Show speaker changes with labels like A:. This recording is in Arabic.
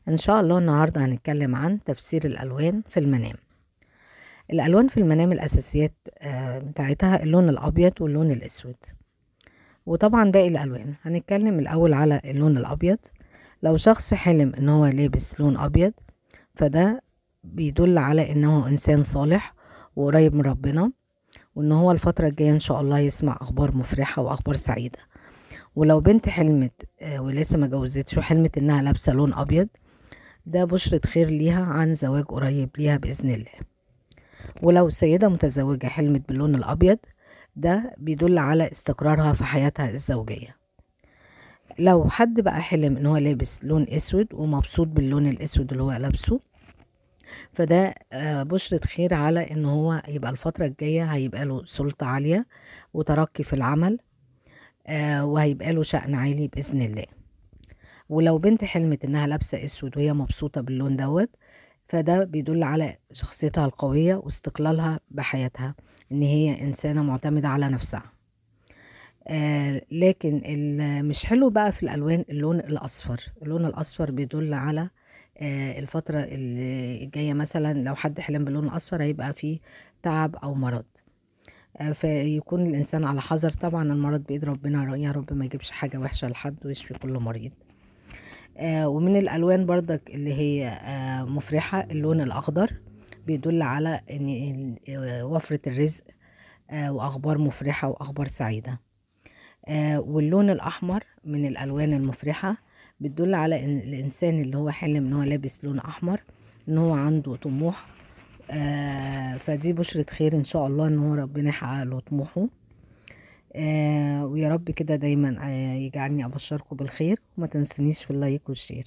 A: إن شاء الله النهاردة هنتكلم عن تفسير الألوان في المنام. الألوان في المنام الأساسيات بتاعتها اللون الأبيض واللون الأسود، وطبعا باقي الألوان. هنتكلم الأول على اللون الأبيض. لو شخص حلم إن هو لابس لون أبيض فده بيدل على إنه إنسان صالح وقريب من ربنا، وإن هو الفترة الجاية إن شاء الله يسمع أخبار مفرحة وأخبار سعيدة. ولو بنت حلمت ولسه ما جوزتش وحلمت إنها لابسة لون أبيض، ده بشرة خير ليها عن زواج قريب ليها بإذن الله. ولو سيدة متزوجة حلمت باللون الأبيض، ده بيدل على استقرارها في حياتها الزوجية. لو حد بقى حلم ان هو لابس لون اسود ومبسوط باللون الاسود اللي هو لابسه، فده بشرة خير على ان هو يبقى الفترة الجاية هيبقى له سلطة عالية وترقي في العمل، وهيبقى له شأن عالي بإذن الله. ولو بنت حلمت انها لابسة اسود وهي مبسوطة باللون دوت، فده بيدل على شخصيتها القوية واستقلالها بحياتها، ان هي انسانة معتمدة على نفسها. لكن مش حلو بقى في الالوان اللون الاصفر. اللون الاصفر بيدل على الفترة اللي جاية. مثلا لو حد حلم باللون الاصفر هيبقى فيه تعب او مرض، فيكون الانسان على حذر. طبعا المرض بايد ربنا، يا رب ما يجيبش حاجة وحشة لحد ويشفي كل مريض. ومن الالوان برضك اللي هي مفرحة اللون الاخضر، بيدل على ان وفرة الرزق واخبار مفرحة واخبار سعيدة. واللون الاحمر من الالوان المفرحة، بتدل على إن الانسان اللي هو حلم ان هو لابس لون احمر ان هو عنده طموح. فدي بشرة خير ان شاء الله ان هو ربنا يحقق له طموحه. ويا رب كده دايما يجعلني ابشركم بالخير، وما تنسونيش في اللايك والشير.